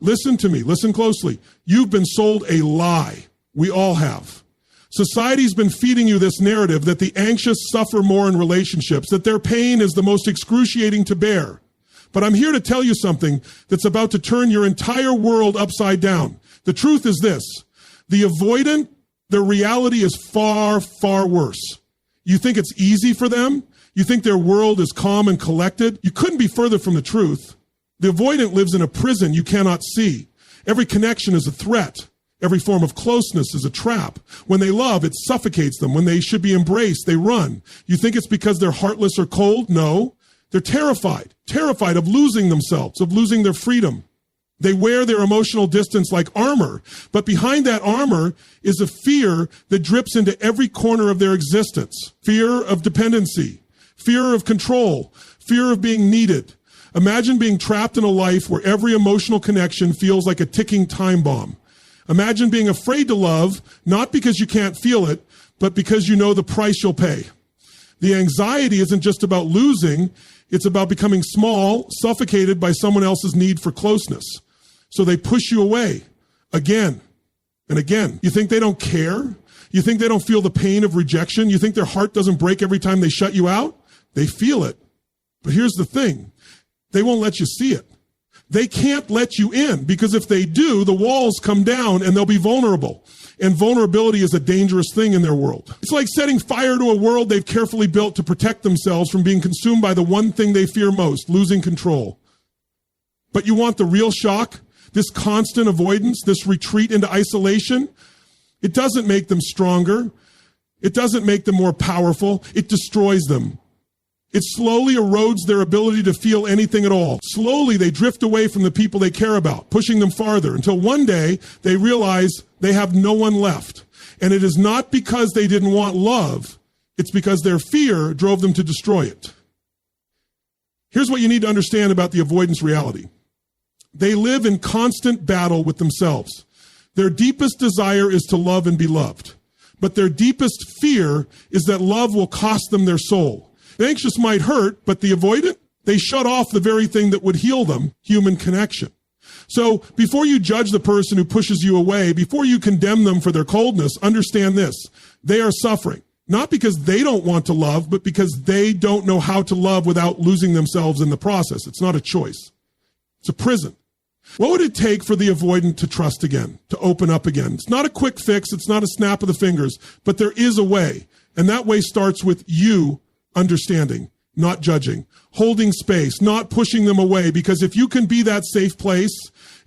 Listen to me. Listen closely. You've been sold a lie. We all have. Society's been feeding you this narrative that the anxious suffer more in relationships, that their pain is the most excruciating to bear. But I'm here to tell you something that's about to turn your entire world upside down. The truth is this. The avoidant, their reality is far, far worse. You think it's easy for them? You think their world is calm and collected? You couldn't be further from the truth. The avoidant lives in a prison you cannot see. Every connection is a threat. Every form of closeness is a trap. When they love, it suffocates them. When they should be embraced, they run. You think it's because they're heartless or cold? No. They're terrified of losing themselves, of losing their freedom. They wear their emotional distance like armor, but behind that armor is a fear that drips into every corner of their existence. Fear of dependency, fear of control, fear of being needed. Imagine being trapped in a life where every emotional connection feels like a ticking time bomb. Imagine being afraid to love, not because you can't feel it, but because you know the price you'll pay. The anxiety isn't just about losing, it's about becoming small, suffocated by someone else's need for closeness. So they push you away again and again. You think they don't care? You think they don't feel the pain of rejection? You think their heart doesn't break every time they shut you out? They feel it. But here's the thing. They won't let you see it. They can't let you in because if they do, the walls come down and they'll be vulnerable. And vulnerability is a dangerous thing in their world. It's like setting fire to a world they've carefully built to protect themselves from being consumed by the one thing they fear most, losing control. But you want the real shock? This constant avoidance, this retreat into isolation? It doesn't make them stronger. It doesn't make them more powerful. It destroys them. It slowly erodes their ability to feel anything at all. Slowly, they drift away from the people they care about, pushing them farther until one day they realize they have no one left. And it is not because they didn't want love. It's because their fear drove them to destroy it. Here's what you need to understand about the avoidance reality. They live in constant battle with themselves. Their deepest desire is to love and be loved. But their deepest fear is that love will cost them their soul. The anxious might hurt, but the avoidant, they shut off the very thing that would heal them, human connection. So before you judge the person who pushes you away, before you condemn them for their coldness, understand this. They are suffering, not because they don't want to love, but because they don't know how to love without losing themselves in the process. It's not a choice. It's a prison. What would it take for the avoidant to trust again, to open up again? It's not a quick fix. It's not a snap of the fingers, but there is a way. And that way starts with you understanding, not judging, holding space, not pushing them away. Because if you can be that safe place,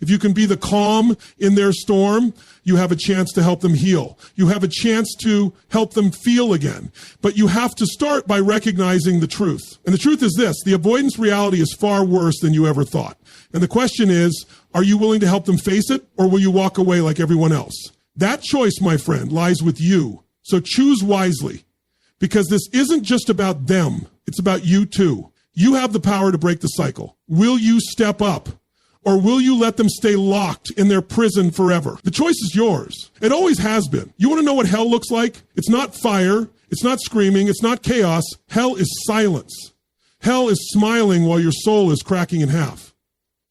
if you can be the calm in their storm, you have a chance to help them heal. You have a chance to help them feel again. But you have to start by recognizing the truth. And the truth is this, the avoidance reality is far worse than you ever thought. And the question is, are you willing to help them face it, or will you walk away like everyone else? That choice, my friend, lies with you. So choose wisely. Because this isn't just about them. It's about you too. You have the power to break the cycle. Will you step up? Or will you let them stay locked in their prison forever? The choice is yours. It always has been. You want to know what hell looks like? It's not fire. It's not screaming. It's not chaos. Hell is silence. Hell is smiling while your soul is cracking in half.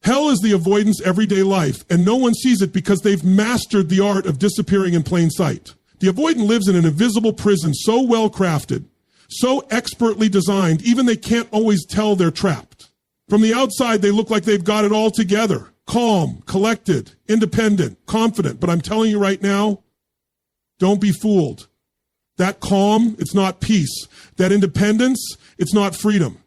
Hell is the avoidance everyday life, and no one sees it because they've mastered the art of disappearing in plain sight. The avoidant lives in an invisible prison so well crafted, so expertly designed, even they can't always tell they're trapped. From the outside, they look like they've got it all together. Calm, collected, independent, confident. But I'm telling you right now, don't be fooled. That calm, it's not peace. That independence, it's not freedom.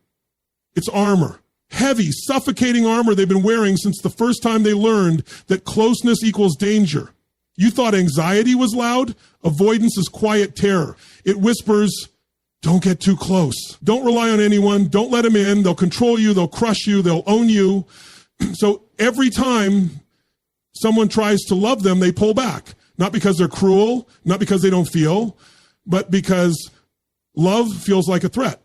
It's armor. Heavy, suffocating armor they've been wearing since the first time they learned that closeness equals danger. You thought anxiety was loud? Avoidance is quiet terror. It whispers, don't get too close. Don't rely on anyone. Don't let them in. They'll control you. They'll crush you. They'll own you. So every time someone tries to love them, they pull back. Not because they're cruel, not because they don't feel, but because love feels like a threat.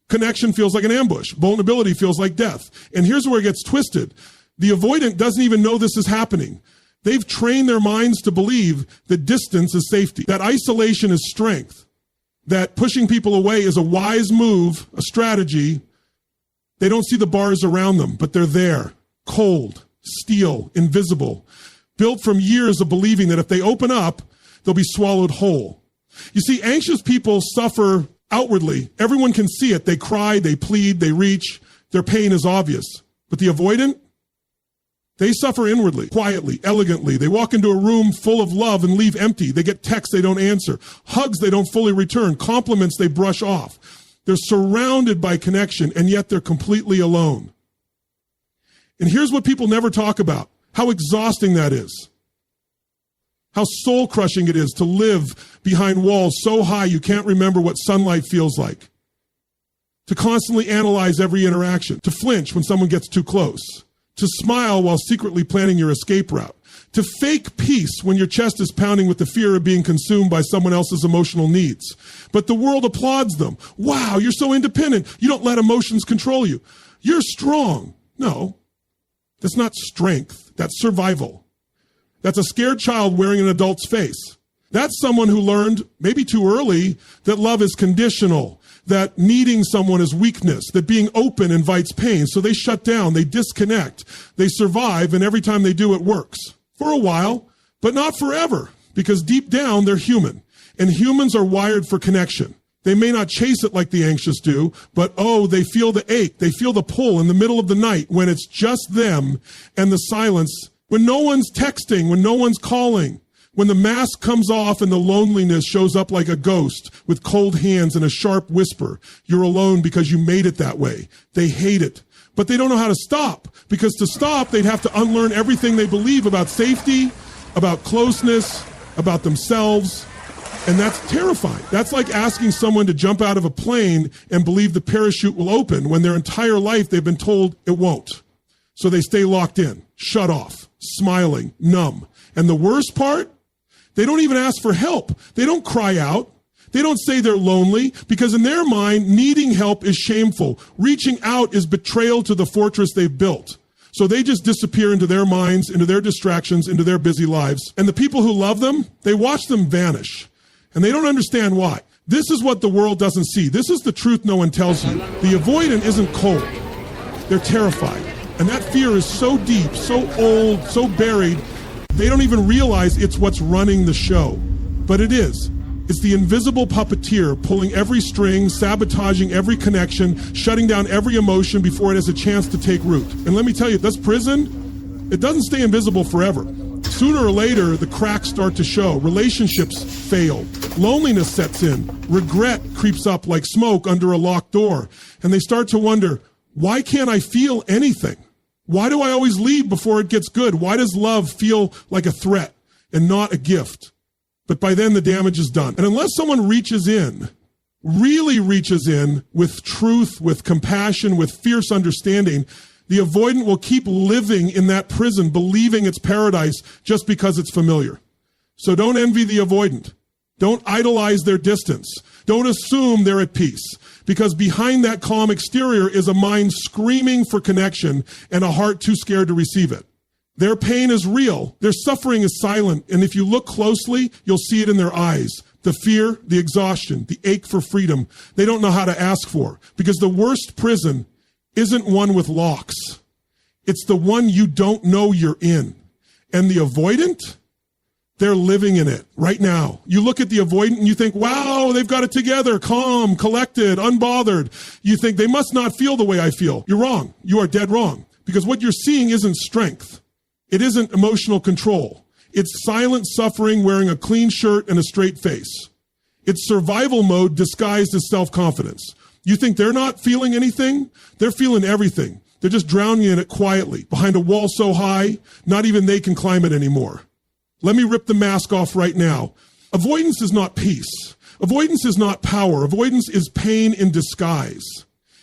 Connection feels like an ambush. Vulnerability feels like death. And here's where it gets twisted. The avoidant doesn't even know this is happening. They've trained their minds to believe that distance is safety, that isolation is strength, that pushing people away is a wise move, a strategy. They don't see the bars around them, but they're there, cold, steel, invisible, built from years of believing that if they open up, they'll be swallowed whole. You see, anxious people suffer outwardly. Everyone can see it. They cry, they plead, they reach. Their pain is obvious. But the avoidant, they suffer inwardly, quietly, elegantly. They walk into a room full of love and leave empty. They get texts they don't answer, hugs they don't fully return, compliments they brush off. They're surrounded by connection, and yet they're completely alone. And here's what people never talk about, how exhausting that is. How soul-crushing it is to live behind walls so high you can't remember what sunlight feels like. To constantly analyze every interaction, to flinch when someone gets too close, to smile while secretly planning your escape route, to fake peace when your chest is pounding with the fear of being consumed by someone else's emotional needs. But the world applauds them. Wow, you're so independent. You don't let emotions control you. You're strong. No, that's not strength. That's survival. That's a scared child wearing an adult's face. That's someone who learned, maybe too early, that love is conditional, that needing someone is weakness, that being open invites pain. So they shut down, they disconnect, they survive, and every time they do, it works. For a while, but not forever, because deep down, they're human. And humans are wired for connection. They may not chase it like the anxious do, but they feel the ache, they feel the pull in the middle of the night when it's just them and the silence, when no one's texting, when no one's calling. When the mask comes off and the loneliness shows up like a ghost with cold hands and a sharp whisper, you're alone because you made it that way. They hate it, but they don't know how to stop, because to stop, they'd have to unlearn everything they believe about safety, about closeness, about themselves. And that's terrifying. That's like asking someone to jump out of a plane and believe the parachute will open when their entire life they've been told it won't. So they stay locked in, shut off, smiling, numb. And the worst part, they don't even ask for help. They don't cry out. They don't say they're lonely, because in their mind, needing help is shameful. Reaching out is betrayal to the fortress they've built. So they just disappear into their minds, into their distractions, into their busy lives. And the people who love them, they watch them vanish. And they don't understand why. This is what the world doesn't see. This is the truth no one tells you. The avoidant isn't cold. They're terrified. And that fear is so deep, so old, so buried, they don't even realize it's what's running the show. But it is. It's the invisible puppeteer pulling every string, sabotaging every connection, shutting down every emotion before it has a chance to take root. And let me tell you, this prison, it doesn't stay invisible forever. Sooner or later, the cracks start to show. Relationships fail. Loneliness sets in. Regret creeps up like smoke under a locked door. And they start to wonder, why can't I feel anything? Why do I always leave before it gets good? Why does love feel like a threat and not a gift? But by then the damage is done. And unless someone reaches in, really reaches in with truth, with compassion, with fierce understanding, the avoidant will keep living in that prison, believing it's paradise just because it's familiar. So don't envy the avoidant. Don't idolize their distance. Don't assume they're at peace, because behind that calm exterior is a mind screaming for connection and a heart too scared to receive it. Their pain is real. Their suffering is silent. And if you look closely, you'll see it in their eyes. The fear, the exhaustion, the ache for freedom, they don't know how to ask for, because the worst prison isn't one with locks. It's the one you don't know you're in. And the avoidant, they're living in it right now. You look at the avoidant and you think, wow, they've got it together, calm, collected, unbothered. You think they must not feel the way I feel. You're wrong. You are dead wrong. Because what you're seeing isn't strength. It isn't emotional control. It's silent suffering wearing a clean shirt and a straight face. It's survival mode disguised as self-confidence. You think they're not feeling anything? They're feeling everything. They're just drowning in it quietly, behind a wall so high, not even they can climb it anymore. Let me rip the mask off right now. Avoidance is not peace. Avoidance is not power. Avoidance is pain in disguise.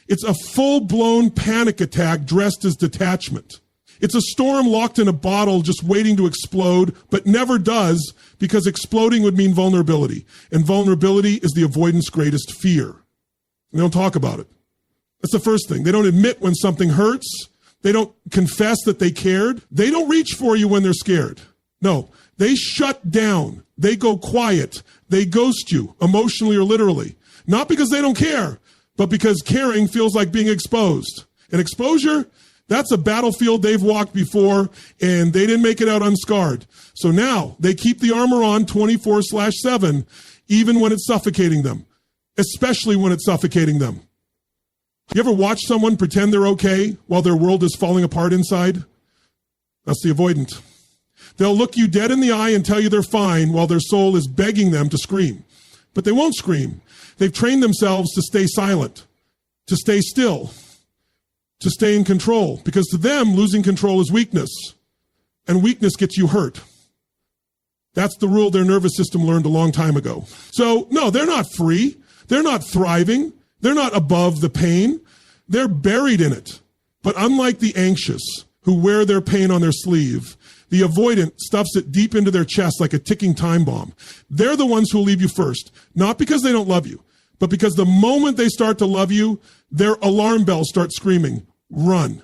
It's a full-blown panic attack dressed as detachment. It's a storm locked in a bottle just waiting to explode, but never does, because exploding would mean vulnerability. And vulnerability is the avoidant's greatest fear. They don't talk about it. That's the first thing. They don't admit when something hurts. They don't confess that they cared. They don't reach for you when they're scared. No, they shut down. They go quiet. They ghost you, emotionally or literally. Not because they don't care, but because caring feels like being exposed. And exposure, That's a battlefield they've walked before, and they didn't make it out unscarred. So now they keep the armor on 24/7, even when it's suffocating them, especially when it's suffocating them. You ever watch someone pretend they're okay while their world is falling apart inside? That's the avoidant. They'll look you dead in the eye and tell you they're fine while their soul is begging them to scream. But they won't scream. They've trained themselves to stay silent, to stay still, to stay in control, because to them, losing control is weakness, and weakness gets you hurt. That's the rule their nervous system learned a long time ago. So, no, they're not free. They're not thriving. They're not above the pain. They're buried in it. But unlike the anxious, who wear their pain on their sleeve, the avoidant stuffs it deep into their chest like a ticking time bomb. They're the ones who will leave you first, not because they don't love you, but because the moment they start to love you, their alarm bells start screaming, run.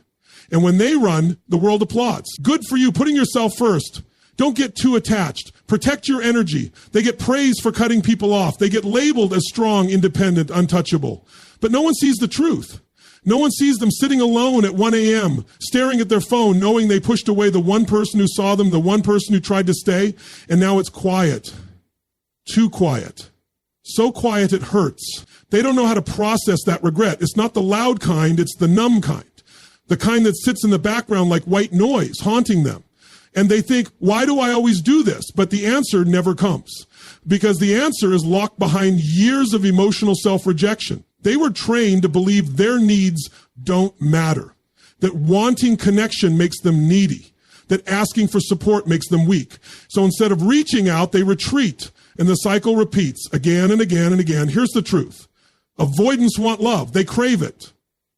And when they run, the world applauds. Good for you, putting yourself first. Don't get too attached. Protect your energy. They get praised for cutting people off. They get labeled as strong, independent, untouchable. But no one sees the truth. No one sees them sitting alone at 1 a.m., staring at their phone, knowing they pushed away the one person who saw them, the one person who tried to stay, and now it's quiet. Too quiet. So quiet it hurts. They don't know how to process that regret. It's not the loud kind, it's the numb kind. The kind that sits in the background like white noise, haunting them. And they think, why do I always do this? But the answer never comes. Because the answer is locked behind years of emotional self-rejection. They were trained to believe their needs don't matter. That wanting connection makes them needy. That asking for support makes them weak. So instead of reaching out, they retreat. And the cycle repeats again and again and again. Here's the truth. Avoidants want love. They crave it.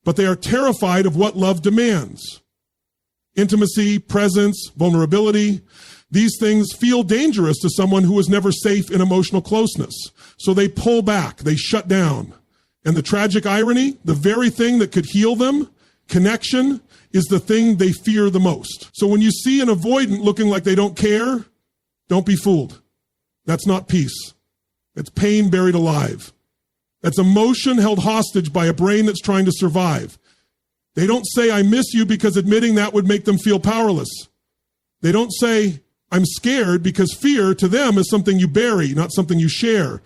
But they are terrified of what love demands. Intimacy, presence, vulnerability. These things feel dangerous to someone who was never safe in emotional closeness. So they pull back. They shut down. And the tragic irony, the very thing that could heal them, connection, is the thing they fear the most. So when you see an avoidant looking like they don't care, don't be fooled. That's not peace. It's pain buried alive. That's emotion held hostage by a brain that's trying to survive. They don't say, I miss you, because admitting that would make them feel powerless. They don't say, I'm scared, because fear to them is something you bury, not something you share.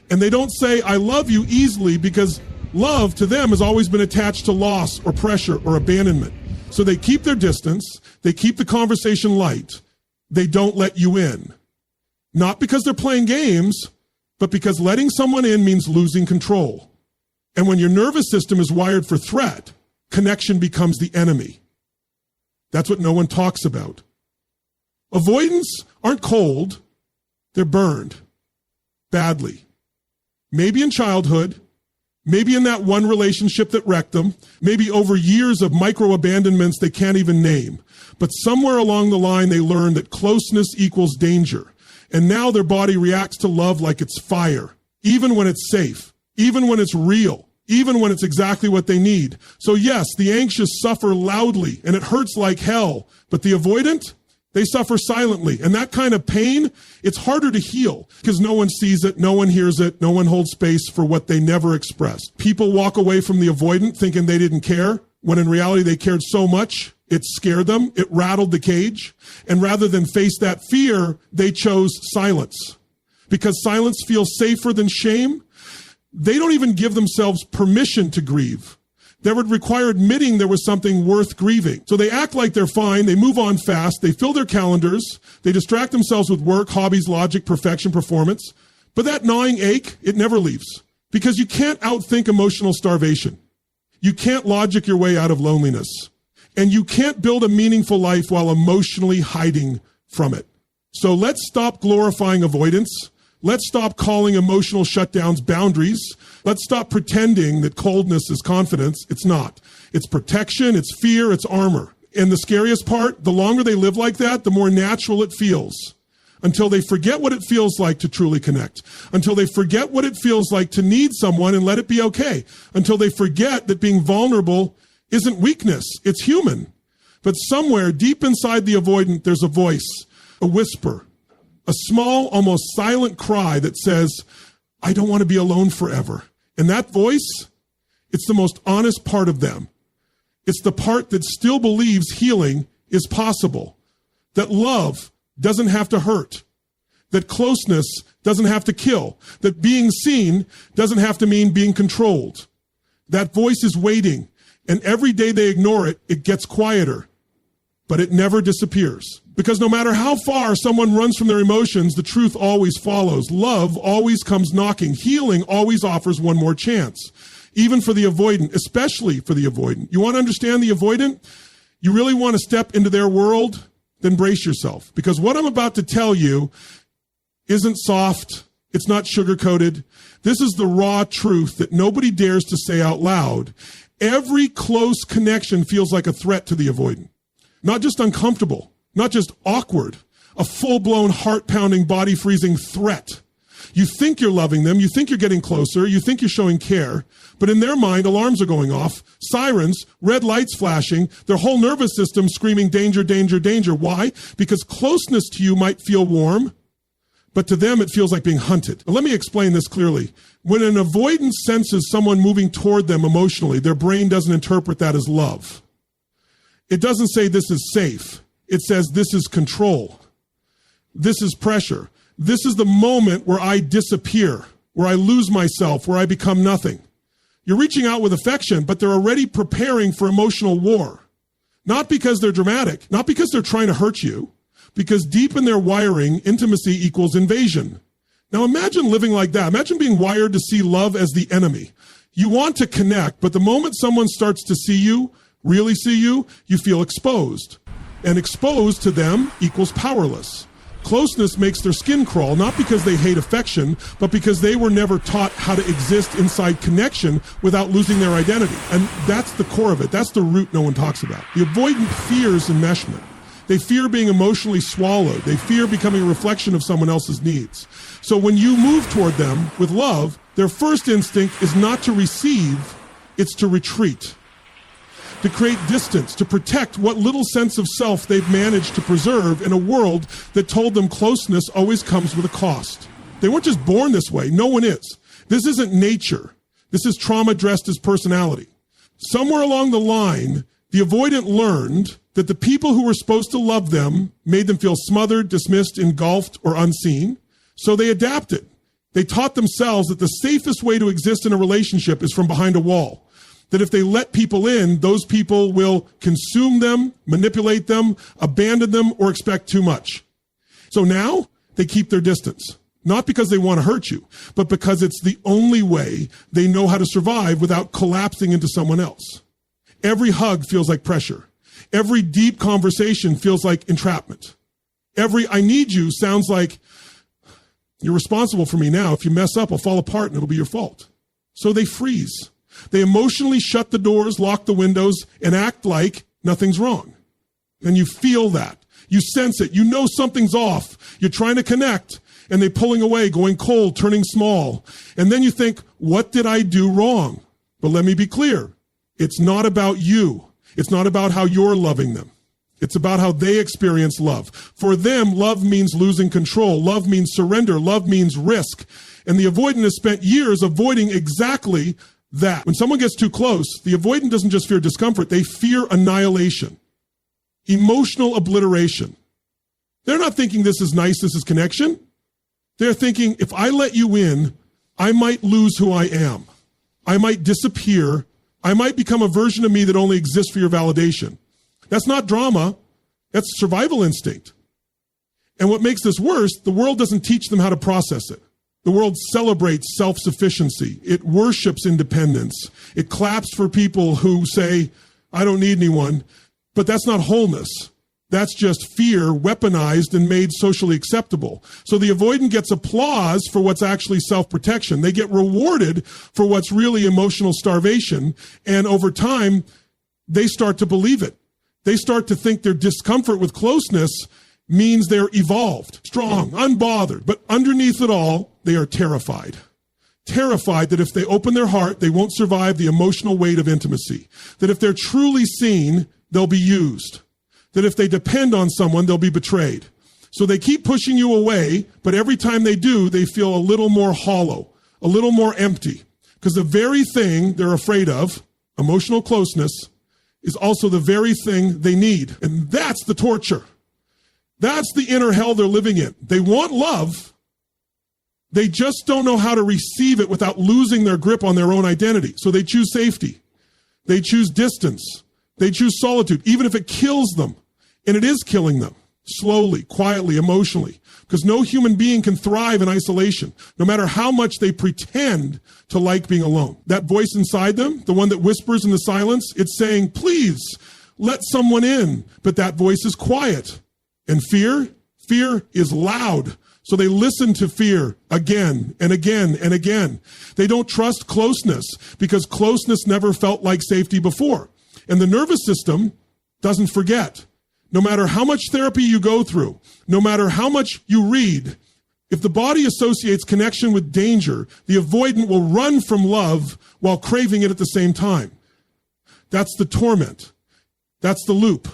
And they don't say, I love you easily, because love to them has always been attached to loss or pressure or abandonment. So they keep their distance. They keep the conversation light. They don't let you in. Not because they're playing games, but because letting someone in means losing control. And when your nervous system is wired for threat, connection becomes the enemy. That's what no one talks about. Avoidants aren't cold. They're burned. Badly. Maybe in childhood, maybe in that one relationship that wrecked them, maybe over years of micro abandonments they can't even name. But somewhere along the line, they learned that closeness equals danger. And now their body reacts to love like it's fire, even when it's safe, even when it's real, even when it's exactly what they need. So yes, the anxious suffer loudly and it hurts like hell, but the avoidant, they suffer silently. And that kind of pain, it's harder to heal because no one sees it, no one hears it, no one holds space for what they never expressed. People walk away from the avoidant thinking they didn't care, when in reality they cared so much, it scared them, it rattled the cage. And rather than face that fear, they chose silence. Because silence feels safer than shame, they don't even give themselves permission to grieve. That would require admitting there was something worth grieving. So they act like they're fine, they move on fast, they fill their calendars, they distract themselves with work, hobbies, logic, perfection, performance. But that gnawing ache, it never leaves. Because you can't outthink emotional starvation. You can't logic your way out of loneliness. And you can't build a meaningful life while emotionally hiding from it. So let's stop glorifying avoidance. Let's stop calling emotional shutdowns boundaries. Let's stop pretending that coldness is confidence. It's not. It's protection, it's fear, it's armor. And the scariest part, the longer they live like that, the more natural it feels. Until they forget what it feels like to truly connect. Until they forget what it feels like to need someone and let it be okay. Until they forget that being vulnerable isn't weakness, it's human. But somewhere deep inside the avoidant, there's a voice, a whisper, a small, almost silent cry that says, I don't want to be alone forever. And that voice, it's the most honest part of them. It's the part that still believes healing is possible, that love doesn't have to hurt, that closeness doesn't have to kill, that being seen doesn't have to mean being controlled. That voice is waiting, and every day they ignore it, it gets quieter, but it never disappears. Because no matter how far someone runs from their emotions, the truth always follows. Love always comes knocking. Healing always offers one more chance, even for the avoidant, especially for the avoidant. You want to understand the avoidant? You really want to step into their world? Then brace yourself, because what I'm about to tell you isn't soft. It's not sugar-coated. This is the raw truth that nobody dares to say out loud. Every close connection feels like a threat to the avoidant. Not just uncomfortable, not just awkward, a full-blown, heart-pounding, body-freezing threat. You think you're loving them, you think you're getting closer, you think you're showing care, but in their mind, alarms are going off, sirens, red lights flashing, their whole nervous system screaming danger, danger, danger. Why? Because closeness to you might feel warm, but to them, it feels like being hunted. Now, let me explain this clearly. When an avoidant senses someone moving toward them emotionally, their brain doesn't interpret that as love. It doesn't say this is safe. It says this is control. This is pressure. This is the moment where I disappear, where I lose myself, where I become nothing. You're reaching out with affection, but they're already preparing for emotional war. Not because they're dramatic, not because they're trying to hurt you, because deep in their wiring, intimacy equals invasion. Now imagine living like that. Imagine being wired to see love as the enemy. You want to connect, but the moment someone starts to see you, really see you, you feel exposed. And exposed to them equals powerless. Closeness makes their skin crawl, not because they hate affection, but because they were never taught how to exist inside connection without losing their identity. And that's the core of it. That's the root no one talks about. The avoidant fears enmeshment. They fear being emotionally swallowed. They fear becoming a reflection of someone else's needs. So when you move toward them with love, their first instinct is not to receive, it's to retreat, to create distance, to protect what little sense of self they've managed to preserve in a world that told them closeness always comes with a cost. They weren't just born this way. No one is. This isn't nature. This is trauma dressed as personality. Somewhere along the line, the avoidant learned that the people who were supposed to love them made them feel smothered, dismissed, engulfed, or unseen. So they adapted. They taught themselves that the safest way to exist in a relationship is from behind a wall. That if they let people in, those people will consume them, manipulate them, abandon them, or expect too much. So now they keep their distance. Not because they want to hurt you, but because it's the only way they know how to survive without collapsing into someone else. Every hug feels like pressure. Every deep conversation feels like entrapment. Every I need you sounds like you're responsible for me now. If you mess up, I'll fall apart and it'll be your fault. So they freeze. They emotionally shut the doors, lock the windows, and act like nothing's wrong. And you feel that. You sense it. You know something's off. You're trying to connect, and they're pulling away, going cold, turning small. And then you think, what did I do wrong? But let me be clear. It's not about you. It's not about how you're loving them. It's about how they experience love. For them, love means losing control. Love means surrender. Love means risk. And the avoidant has spent years avoiding exactly that. When someone gets too close, the avoidant doesn't just fear discomfort. They fear annihilation, emotional obliteration. They're not thinking this is nice, this is connection. They're thinking, if I let you in, I might lose who I am. I might disappear. I might become a version of me that only exists for your validation. That's not drama. That's survival instinct. And what makes this worse, the world doesn't teach them how to process it. The world celebrates self-sufficiency. It worships independence. It claps for people who say, I don't need anyone. But that's not wholeness. That's just fear weaponized and made socially acceptable. So the avoidant gets applause for what's actually self-protection. They get rewarded for what's really emotional starvation. And over time, they start to believe it. They start to think their discomfort with closeness means they're evolved, strong, unbothered. But underneath it all, they are terrified. Terrified that if they open their heart, they won't survive the emotional weight of intimacy. That if they're truly seen, they'll be used. That if they depend on someone, they'll be betrayed. So they keep pushing you away, but every time they do, they feel a little more hollow, a little more empty. Because the very thing they're afraid of, emotional closeness, is also the very thing they need. And that's the torture. That's the inner hell they're living in. They want love. They just don't know how to receive it without losing their grip on their own identity. So they choose safety. They choose distance. They choose solitude, even if it kills them. And it is killing them, slowly, quietly, emotionally. Because no human being can thrive in isolation, no matter how much they pretend to like being alone. That voice inside them, the one that whispers in the silence, it's saying, please, let someone in. But that voice is quiet. And fear is loud. So they listen to fear again and again and again. They don't trust closeness because closeness never felt like safety before. And the nervous system doesn't forget. No matter how much therapy you go through, no matter how much you read, if the body associates connection with danger, the avoidant will run from love while craving it at the same time. That's the torment. That's the loop.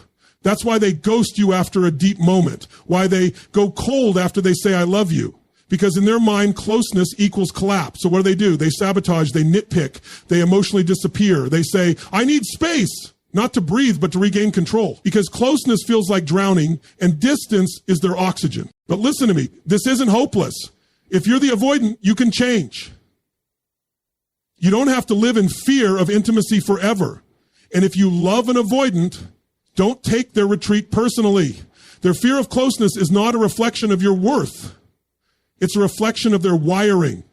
That's why they ghost you after a deep moment, why they go cold after they say, I love you. Because in their mind, closeness equals collapse. So what do? They sabotage, they nitpick, they emotionally disappear. They say, I need space. Not to breathe, but to regain control. Because closeness feels like drowning, and distance is their oxygen. But listen to me, this isn't hopeless. If you're the avoidant, you can change. You don't have to live in fear of intimacy forever. And if you love an avoidant, don't take their retreat personally. Their fear of closeness is not a reflection of your worth. It's a reflection of their wiring.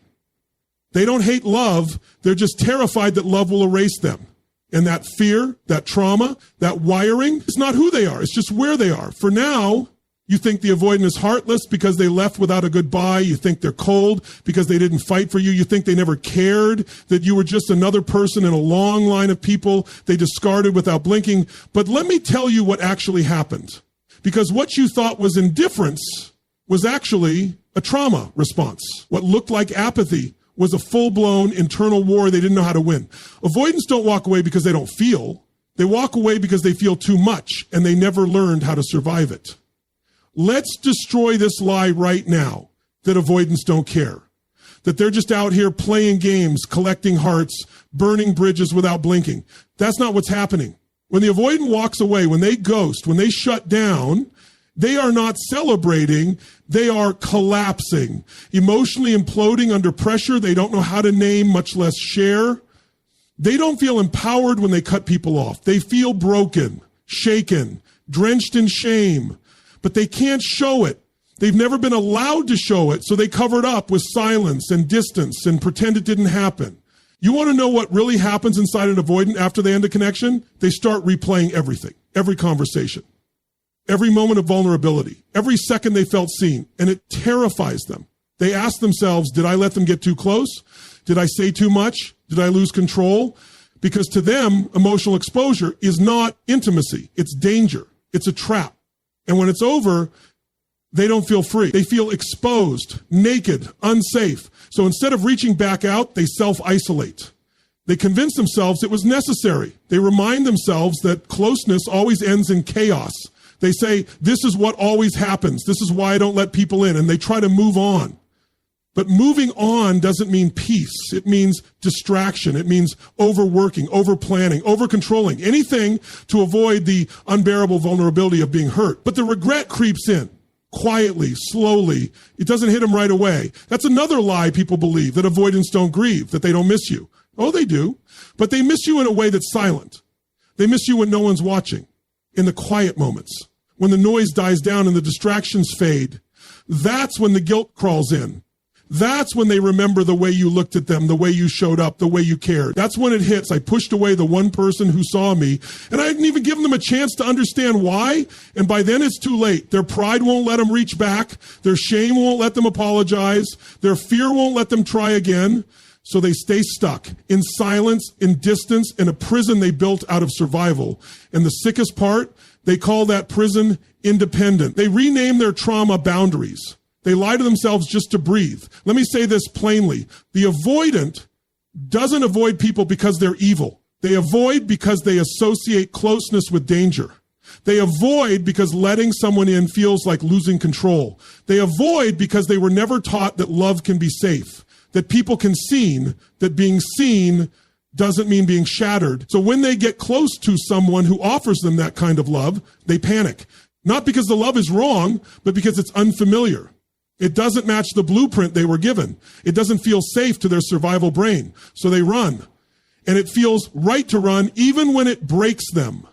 They don't hate love, they're just terrified that love will erase them. And that fear, that trauma, that wiring is not who they are. It's just where they are. For now, you think the avoidant is heartless because they left without a goodbye. You think they're cold because they didn't fight for you. You think they never cared, that you were just another person in a long line of people they discarded without blinking. But let me tell you what actually happened. Because what you thought was indifference was actually a trauma response. What looked like apathy was a full-blown internal war they didn't know how to win. Avoidants don't walk away because they don't feel. They walk away because they feel too much and they never learned how to survive it. Let's destroy this lie right now that avoidants don't care, that they're just out here playing games, collecting hearts, burning bridges without blinking. That's not what's happening. When the avoidant walks away, when they ghost, when they shut down, they are not celebrating, they are collapsing, emotionally imploding under pressure they don't know how to name, much less share. They don't feel empowered when they cut people off. They feel broken, shaken, drenched in shame, but they can't show it. They've never been allowed to show it, so they cover it up with silence and distance and pretend it didn't happen. You want to know what really happens inside an avoidant after they end a connection? They start replaying everything, every conversation. Every moment of vulnerability, every second they felt seen, and it terrifies them. They ask themselves, did I let them get too close? Did I say too much? Did I lose control? Because to them, emotional exposure is not intimacy. It's danger. It's a trap. And when it's over, they don't feel free. They feel exposed, naked, unsafe. So instead of reaching back out, they self-isolate. They convince themselves it was necessary. They remind themselves that closeness always ends in chaos. They say, this is what always happens. This is why I don't let people in. And they try to move on. But moving on doesn't mean peace. It means distraction. It means overworking, overplanning, overcontrolling, anything to avoid the unbearable vulnerability of being hurt. But the regret creeps in quietly, slowly. It doesn't hit them right away. That's another lie people believe, that avoidants don't grieve, that they don't miss you. Oh, they do. But they miss you in a way that's silent. They miss you when no one's watching, in the quiet moments. When the noise dies down and the distractions fade, that's when the guilt crawls in. That's when they remember the way you looked at them, the way you showed up, the way you cared. That's when it hits. I pushed away the one person who saw me, and I didn't even give them a chance to understand why. And by then it's too late. Their pride won't let them reach back. Their shame won't let them apologize. Their fear won't let them try again. So they stay stuck in silence, in distance, in a prison they built out of survival. And the sickest part, they call that prison independent. They rename their trauma boundaries. They lie to themselves just to breathe. Let me say this plainly. The avoidant doesn't avoid people because they're evil. They avoid because they associate closeness with danger. They avoid because letting someone in feels like losing control. They avoid because they were never taught that love can be safe, that people can seen, that being seen doesn't mean being shattered. So when they get close to someone who offers them that kind of love, they panic. Not because the love is wrong, but because it's unfamiliar. It doesn't match the blueprint they were given. It doesn't feel safe to their survival brain. So they run. And it feels right to run even when it breaks them.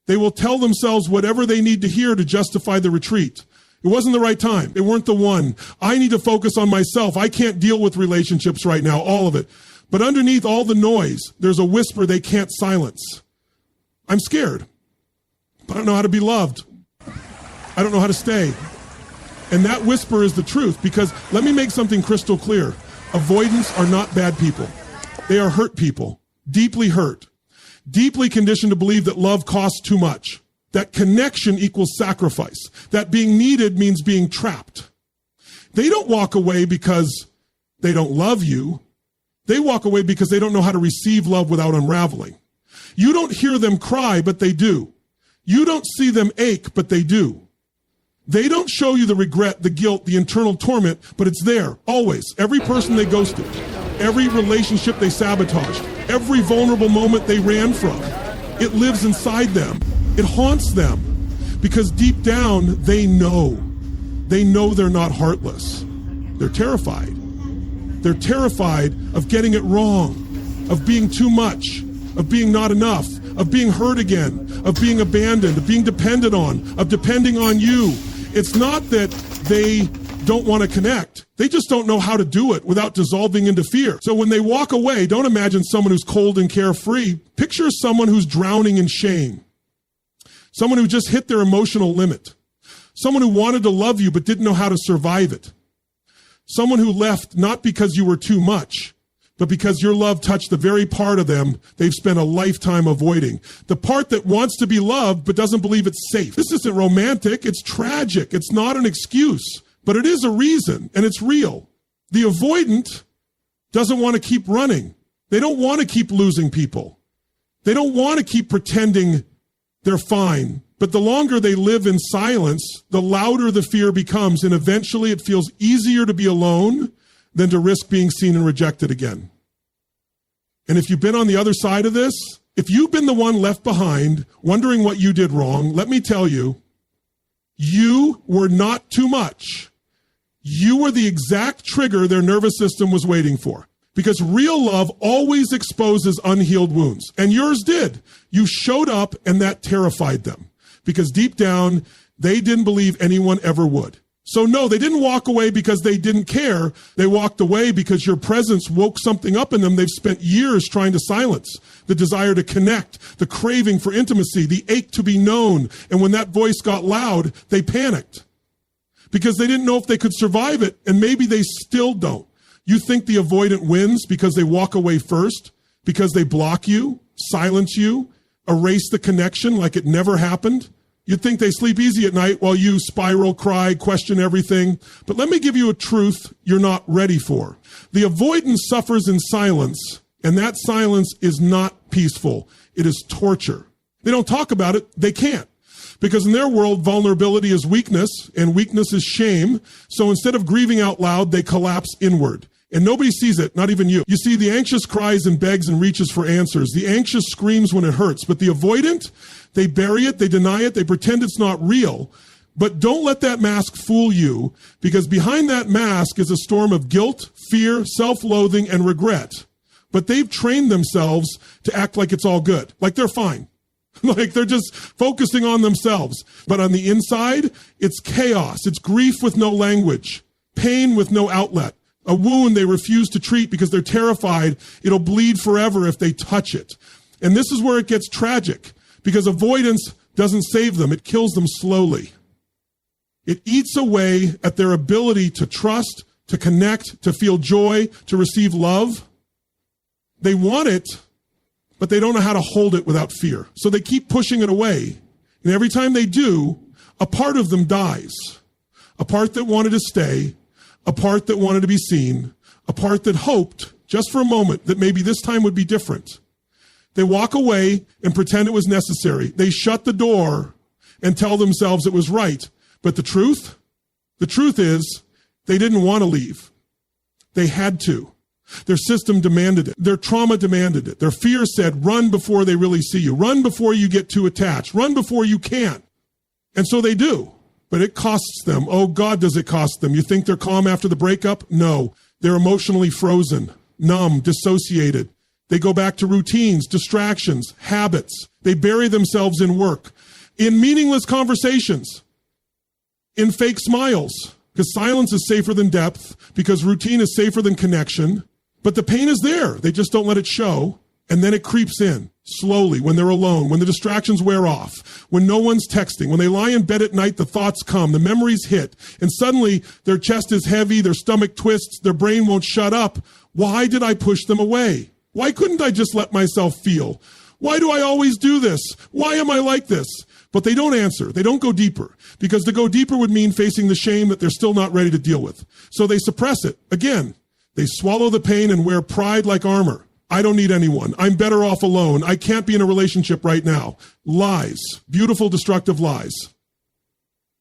They will tell themselves whatever they need to hear to justify the retreat. It wasn't the right time. It weren't the one. I need to focus on myself. I can't deal with relationships right now, all of it. But underneath all the noise, there's a whisper they can't silence. I'm scared. But I don't know how to be loved. I don't know how to stay. And that whisper is the truth, because let me make something crystal clear. Avoidants are not bad people. They are hurt people, deeply hurt, deeply conditioned to believe that love costs too much, that connection equals sacrifice, that being needed means being trapped. They don't walk away because they don't love you. They walk away because they don't know how to receive love without unraveling. You don't hear them cry, but they do. You don't see them ache, but they do. They don't show you the regret, the guilt, the internal torment, but it's there, always. Every person they ghosted, every relationship they sabotaged, every vulnerable moment they ran from, it lives inside them. It haunts them because deep down, they know. They know they're not heartless. They're terrified. They're terrified of getting it wrong, of being too much, of being not enough, of being hurt again, of being abandoned, of being depended on, of depending on you. It's not that they don't want to connect. They just don't know how to do it without dissolving into fear. So when they walk away, don't imagine someone who's cold and carefree. Picture someone who's drowning in shame. Someone who just hit their emotional limit. Someone who wanted to love you but didn't know how to survive it. Someone who left not because you were too much, but because your love touched the very part of them they've spent a lifetime avoiding. The part that wants to be loved but doesn't believe it's safe. This isn't romantic, it's tragic. It's not an excuse, but it is a reason, and it's real. The avoidant doesn't want to keep running. They don't want to keep losing people. They don't want to keep pretending they're fine. But the longer they live in silence, the louder the fear becomes, and eventually it feels easier to be alone than to risk being seen and rejected again. And if you've been on the other side of this, if you've been the one left behind, wondering what you did wrong, let me tell you, you were not too much. You were the exact trigger their nervous system was waiting for. Because real love always exposes unhealed wounds. And yours did. You showed up, and that terrified them. Because deep down, they didn't believe anyone ever would. So no, they didn't walk away because they didn't care. They walked away because your presence woke something up in them they've spent years trying to silence. The desire to connect, the craving for intimacy, the ache to be known. And when that voice got loud, they panicked. Because they didn't know if they could survive it, and maybe they still don't. You think the avoidant wins because they walk away first? Because they block you, silence you, erase the connection like it never happened? You'd think they sleep easy at night while you spiral, cry, question everything. But let me give you a truth you're not ready for. The avoidance suffers in silence, and that silence is not peaceful. It is torture. They don't talk about it. They can't. Because in their world, vulnerability is weakness, and weakness is shame. So instead of grieving out loud, they collapse inward. And nobody sees it, not even you. You see, the anxious cries and begs and reaches for answers. The anxious screams when it hurts. But the avoidant, they bury it, they deny it, they pretend it's not real. But don't let that mask fool you, because behind that mask is a storm of guilt, fear, self-loathing, and regret. But they've trained themselves to act like it's all good, like they're fine. Like they're just focusing on themselves. But on the inside, it's chaos. It's grief with no language, pain with no outlet. A wound they refuse to treat because they're terrified it'll bleed forever if they touch it. And this is where it gets tragic, because avoidance doesn't save them. It kills them slowly. It eats away at their ability to trust, to connect, to feel joy, to receive love. They want it, but they don't know how to hold it without fear. So they keep pushing it away. And every time they do, a part of them dies. A part that wanted to stay, a part that wanted to be seen, a part that hoped, just for a moment, that maybe this time would be different. They walk away and pretend it was necessary. They shut the door and tell themselves it was right. But the truth is, they didn't want to leave. They had to. Their system demanded it. Their trauma demanded it. Their fear said, run before they really see you. Run before you get too attached. Run before you can't. And so they do. But it costs them. Oh, God, does it cost them? You think they're calm after the breakup? No. They're emotionally frozen, numb, dissociated. They go back to routines, distractions, habits. They bury themselves in work, in meaningless conversations, in fake smiles, because silence is safer than depth, because routine is safer than connection. But the pain is there. They just don't let it show. And then it creeps in slowly when they're alone, when the distractions wear off, when no one's texting, when they lie in bed at night, the thoughts come, the memories hit, and suddenly their chest is heavy, their stomach twists, their brain won't shut up. Why did I push them away? Why couldn't I just let myself feel? Why do I always do this? Why am I like this? But they don't answer. They don't go deeper, because to go deeper would mean facing the shame that they're still not ready to deal with. So they suppress it. Again, they swallow the pain and wear pride like armor. I don't need anyone. I'm better off alone. I can't be in a relationship right now. Lies. Beautiful, destructive lies.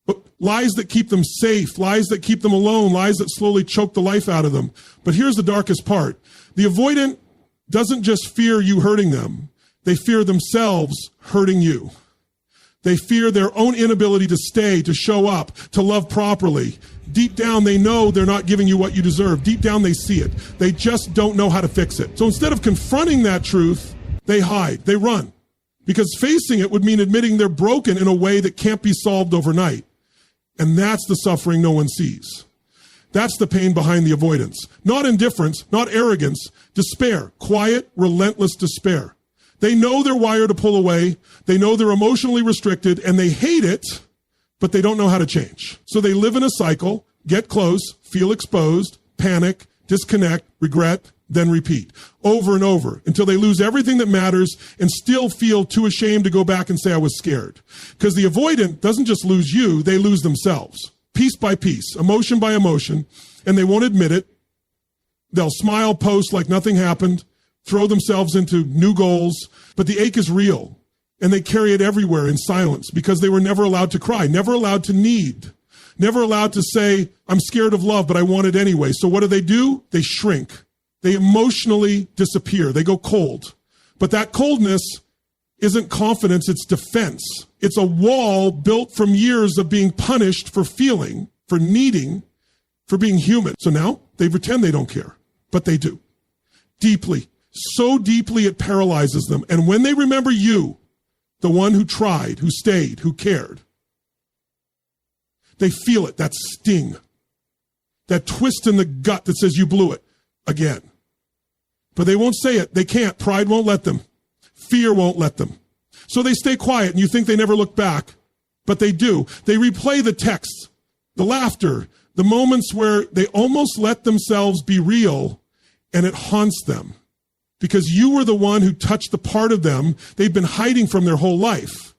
But lies that keep them safe, lies that keep them alone, lies that slowly choke the life out of them. But here's the darkest part. The avoidant doesn't just fear you hurting them. They fear themselves hurting you. They fear their own inability to stay, to show up, to love properly. Deep down, they know they're not giving you what you deserve. Deep down, they see it. They just don't know how to fix it. So instead of confronting that truth, they hide, they run. Because facing it would mean admitting they're broken in a way that can't be solved overnight. And that's the suffering no one sees. That's the pain behind the avoidance. Not indifference, not arrogance, despair, quiet, relentless despair. They know they're wired to pull away. They know they're emotionally restricted, and they hate it, but they don't know how to change. So they live in a cycle, get close, feel exposed, panic, disconnect, regret, then repeat over and over until they lose everything that matters and still feel too ashamed to go back and say I was scared. Because the avoidant doesn't just lose you, they lose themselves. Piece by piece, emotion by emotion, and they won't admit it. They'll smile, post like nothing happened, throw themselves into new goals, but the ache is real, and they carry it everywhere in silence because they were never allowed to cry, never allowed to need, never allowed to say, I'm scared of love, but I want it anyway. So what do? They shrink. They emotionally disappear. They go cold. But that coldness isn't confidence, it's defense. It's a wall built from years of being punished for feeling, for needing, for being human. So now they pretend they don't care, but they do. Deeply. So deeply it paralyzes them. And when they remember you, the one who tried, who stayed, who cared, they feel it, that sting, that twist in the gut that says you blew it again. But they won't say it. They can't. Pride won't let them. Fear won't let them. So they stay quiet, and you think they never look back, but they do. They replay the texts, the laughter, the moments where they almost let themselves be real, and it haunts them. Because you were the one who touched the part of them they've been hiding from their whole life.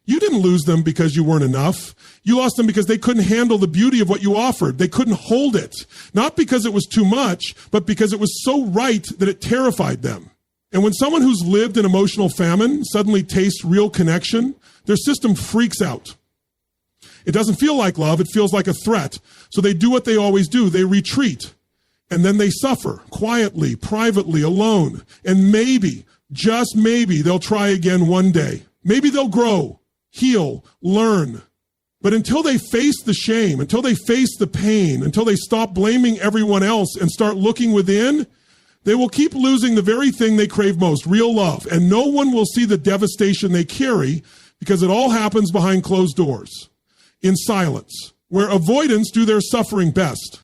You didn't lose them because you weren't enough. You lost them because they couldn't handle the beauty of what you offered. They couldn't hold it. Not because it was too much, but because it was so right that it terrified them. And when someone who's lived in emotional famine suddenly tastes real connection, their system freaks out. It doesn't feel like love. It feels like a threat. So they do what they always do. They retreat. And then they suffer quietly, privately, alone. And maybe, just maybe, they'll try again one day. Maybe they'll grow, heal, learn. But until they face the shame, until they face the pain, until they stop blaming everyone else and start looking within, they will keep losing the very thing they crave most, real love. And no one will see the devastation they carry because it all happens behind closed doors, in silence, where avoidants do their suffering best.